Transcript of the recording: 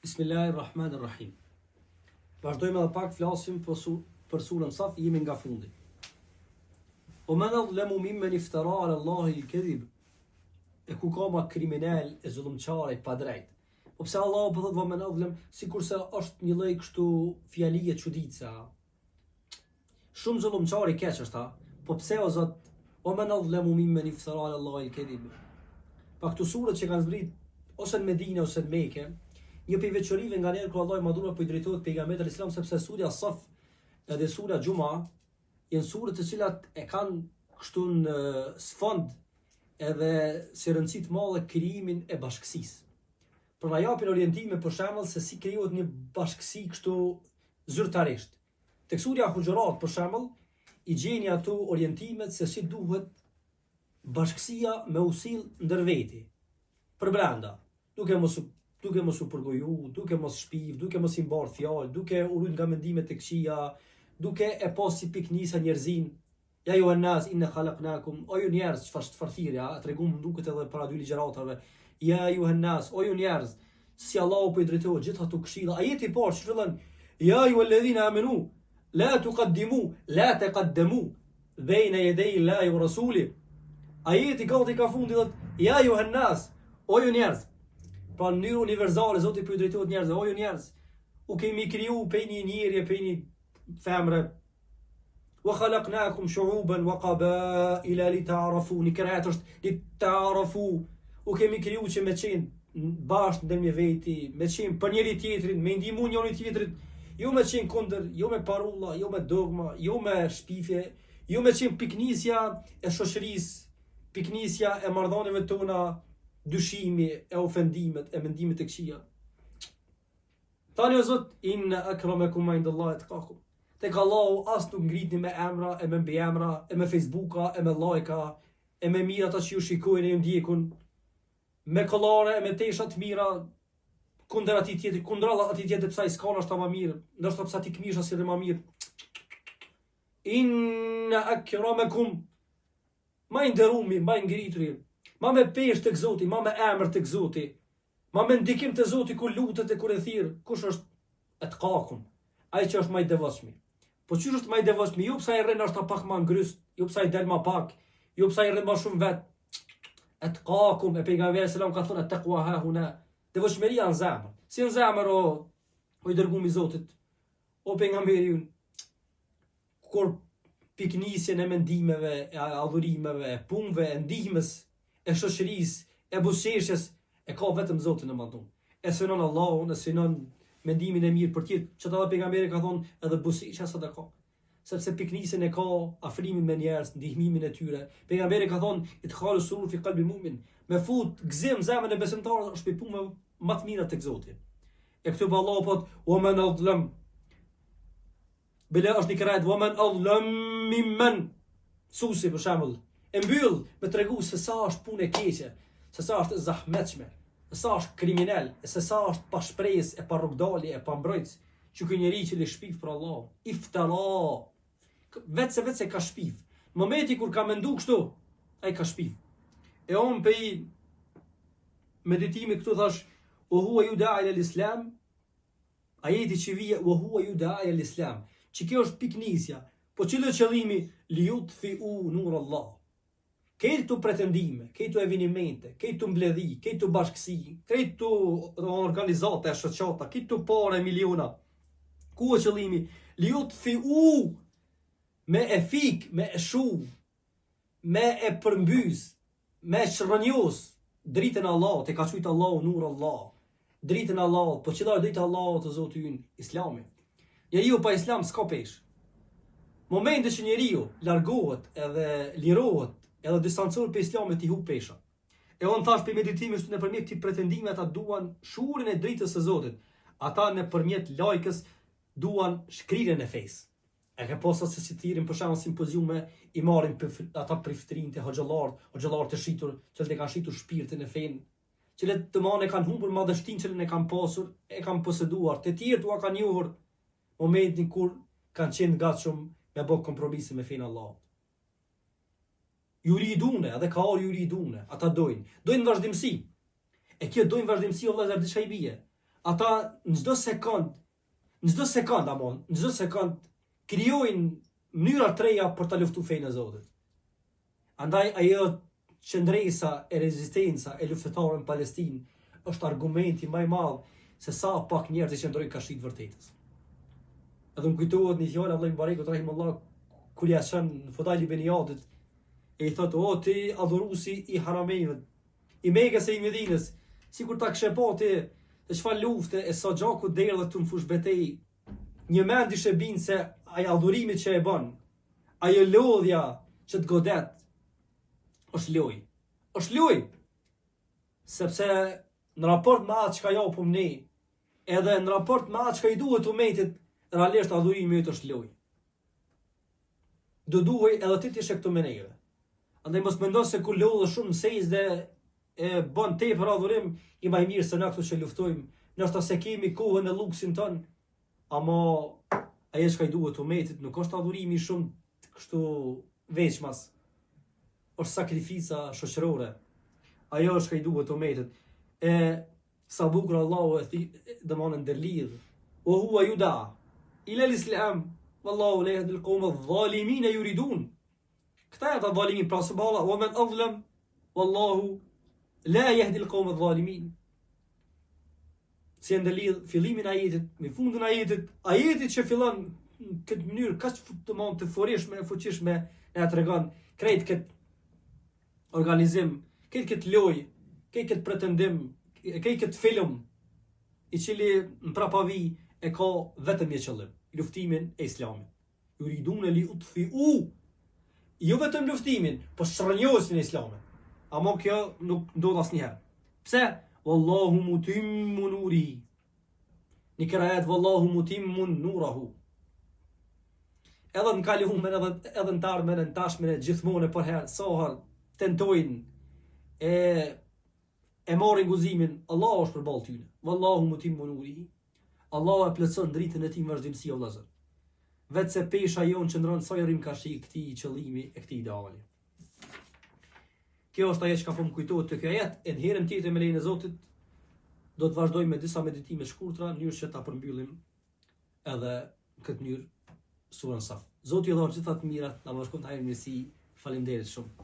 Bismillahirrahmanirrahim. Vazhdojmë edhe pak flasim për surën Saf, jemi nga fundi. O men adlemu mimmen iftara ala Allahi l-kedhib. E ku ka ma kriminal e zullumçar pa drejt. Po pse Allah po thot o men adlem, sikurse është një lloj kështu fjalie çuditëse. Shumë zullumçar i keq është, po pse o Zot, o men adlemu mimmen iftara ala Allahi l-kedhib. Pa këto surët që kanë zbrit ose në Medinë ose në Mekë, një prej veçorive nga njerë kur Allah i madhur po i drejtohet pejgamberit islam, sepse surja Saf edhe surja Gjuma janë surët të cilat e kanë kështu në sfond edhe si rëndësi të madhe krijimin e bashkësisë. Për na japin orientime për shembull se si krijohet një bashkësi kështu zyrtarisht. Tek surja Huxhurat për shembull i gjeni ato orientimet se si duhet bashkësia me usill ndër veti. Për brenda, duke mos u përgoju, duke mos shpiv, duke mos i mbar fjalë, duke u rrit nga mendimet e këqija, duke e pas si piknisa njerëzin. Ja ju an-nas inna khalaqnakum, o ju njerëz, çfarë thirrja, tregum duket edhe para dy ligjëratave. Ja ju an-nas, o ju njerëz, si Allahu po i drejtohet gjithë ato këshilla. Ajeti i parë fillon ja ju alladhina amanu, la tuqaddimu, la taqaddamu baina yaday Allahi wa rasuli. Ajeti gati ka fundi thotë ja ju an-nas, o ju njerëz. Pra në mënyrë universale Zoti po i drejtohet njerëzve, o ju njerëz, u kemi kriju prej një njeri, prej një femre. Wa khalaqnakum shu'uban wa qabaila lita'arafu, në krejt është lita'arafu. U kemi kriju që me qenë bashkë ndërmjet veti, me qenë për njëri tjetrin, me ndihmu njëri tjetrit, jo me qenë kundër, jo me parulla, jo me dogma, jo me shpifje, jo me qenë piknisja e shoqërisë, piknisja e marrëdhënieve tona, dyshimi, e ofendimet, e mendimet e këqija. Tani o Zot, inna akramakum indallahi atqakum. Tek Allahu as nuk ngritni me emra, e me mbiemra, e me Facebooka, e me lajka, e me mira ata që ju shikojnë e ju ndjekun, me kollare, e me tesha të mira, kundër atij tjetër, kundralla atij tjetër pse ai s'ka ashta më mirë, ndoshta pse ti këmisha si dhe më mirë. Inna akramakum, ma i nderumi, ma i ngrituri, ma me peshë tek Zoti, ma me emër tek Zoti, ma me ndikim te Zoti kur lutet e kur e thirr, kush është atqakum, ai që është më i devotshëm. Po çysh është më i devotshëm? Jo pse ai rrin është pak më ngryst, jo pse ai del më pak, jo pse ai rrin më shumë vet. Atqakum, e pejgamberi selam ka thënë taqwa ha huna, devotshmëria në zemër. Si në zemër o i dërguar i Zotit, o pejgamberi ynë, kur piknisjen e mendimeve, e adhurimeve, e punëve, e ndihmës, e shoqërisë, e buzëqeshjes, e ka vetëm Zotin e madhun. E synon Allahun, e synon mendimin e mirë për tjetër, që ta pejgamberi ka thonë edhe buzëqeshja sa ka. Sepse piknisjen e ka afrimin me njerëz, ndihmimin e tyre. Pejgamberi ka thonë idkhalu surur fi qalbi mu'min, me fut gëzim zemrën e besimtarit është punë më të mira tek Zoti. E këtu po Allahu thot wa man adlam. Bile është një kërajt wa man adlam mimman. Susi për shembull e mbyll me tregu se sa është punë e keqe, se sa është e zahmetshme, se sa është kriminal, se sa është pa shpresë, e pa rrugdalje, e pa mbrojtës, që ky njeri që li shpif për Allah, iftara, vetë se ka shpif. Në momenti kur ka mendu kështu, ai ka shpif. E on pe i meditimi këtu thash, wa huwa yuda'i ila-l-islam, ajeti që vije, wa huwa yuda'i ila-l-islam, që kjo është piknisja, po çilë qëllimi li yutfi'u nur Allah. Këto pretendime, këto evenimente, këto mbledhi, këto bashkësi, këto organizata e shoqata, këto parë miliona. Ku është qëllimi? Li yutfi'u, me e fik, me e shu, me e përmbys, me e shronjos dritën e Allahut, e ka thujt Allahu nur Allah. Dritën e Allahut, po çfarë dritë Allahut të Zoti ynë, Islami. Njeriu pa Islam s'ka peshë. Momente që njeriu largohet edhe lirohet edhe distancohet për Islamit i hub pesha. E on thash për meditimin në nëpërmjet këtij pretendime ata duan shurin e dritës së Zotit. Ata nëpërmjet lajkës duan shkrirjen e fesë. E ke posa se si thirrin për shembull simpoziume i marrin ata priftërinë të hoxhallar të shitur, që të kanë shitur shpirtin e fen, që të manë kanë humbur madhështinë që ne kanë pasur, e kanë poseduar, të tjerë tua kanë njohur momentin kur kanë qenë gatshëm me bë kompromise me fen Allah. Juridune, edhe ka orë juridune, ata dojnë vazhdimësi. E kjo dojnë vazhdimësi o vëllezër diçka i bie. ata në çdo sekond krijojnë mënyra të reja për ta luftuar fenë e Zotit. Andaj ajo qëndresa e rezistenca e luftëtarëve në Palestinë është argumenti më i madh se sa pak njerëz që qëndrojnë kashit vërtetës. Edhe më kujtohet një fjalë Allahu Barekut rahimullah kur ja shën në fotali Beniadit e i thotë: "O ti adhuruesi i harameve, i Mekës e i Medinës, sikur ta kishe pa ti se çfarë lufte e sa gjaku derdhet tu në fush betejë, një mend ishe bind se ai adhurimi që e bën, ajo lodhja që të godet, është loj. Sepse në raport me atë që ka japum ne, edhe në raport me atë që ka i duhet umetit, realisht adhurimi jot është loj. Do duhej edhe ti të ishe këtu me neve. Andaj mos mendon se kur lodhë shumë sejdë e bën tepër adhurim, i më mirë se na këtu që luftojmë, ndoshta se kemi kohën e luksin ton, ama ajo që i duhet umetit nuk është adhurimi shumë kështu veçmas. Është sakrifica shoqërore. Ajo është që i duhet umetit. E sa bukur Allahu e dëmonë ndërlidh. O huwa yuda ila al-islam wallahu la yahdi al-qawma adh-dhalimin yuridun. Këta janë ata dhalimin, pra subhanallahu, wa man adlam wallahu la yahdi al-qawma adh-dhalimin. Si ndërlidh fillimin e ajetit me fundin e ajetit, ajeti që fillon në këtë mënyrë kaq të forishme e fuqishme na tregon krejt këtë organizim, këtë lojë, këtë pretendim, këtë film i cili në prapavi e ka vetëm një qëllim, luftimin e Islamit. Yuridun li utfi'u, jo vetëm luftimin, po shtrënjosin e Islamit. Ama kjo nuk ndodh asnjëherë. Pse? Wallahu mutimmu nuri. Në kërajat wallahu mutimmu nurahu. Edhe në kalumen, edhe në tarmen, në tashmen, gjithmonë për herë, sohar, tentojnë e marrin guximin, Allah është përballë tyne. Wallahu mutimmu nuri. Allah e plotson dritën e tij me vazhdimsi o vëllazër. Vetë se pesha jon qëndron sa i rrim kashi këtij qëllimi e këtij ideali. Kjo është ajo që ka po më kujtohet të kjo ajet, e në herën tjetër me lejen e Zotit do të vazhdojmë me disa meditime shkurtra në mënyrë që ta përmbyllim edhe në këtë mënyrë surën Saf. Zoti i dhon gjithë të mirat, na bashkon të hajë mirësi. Faleminderit shumë.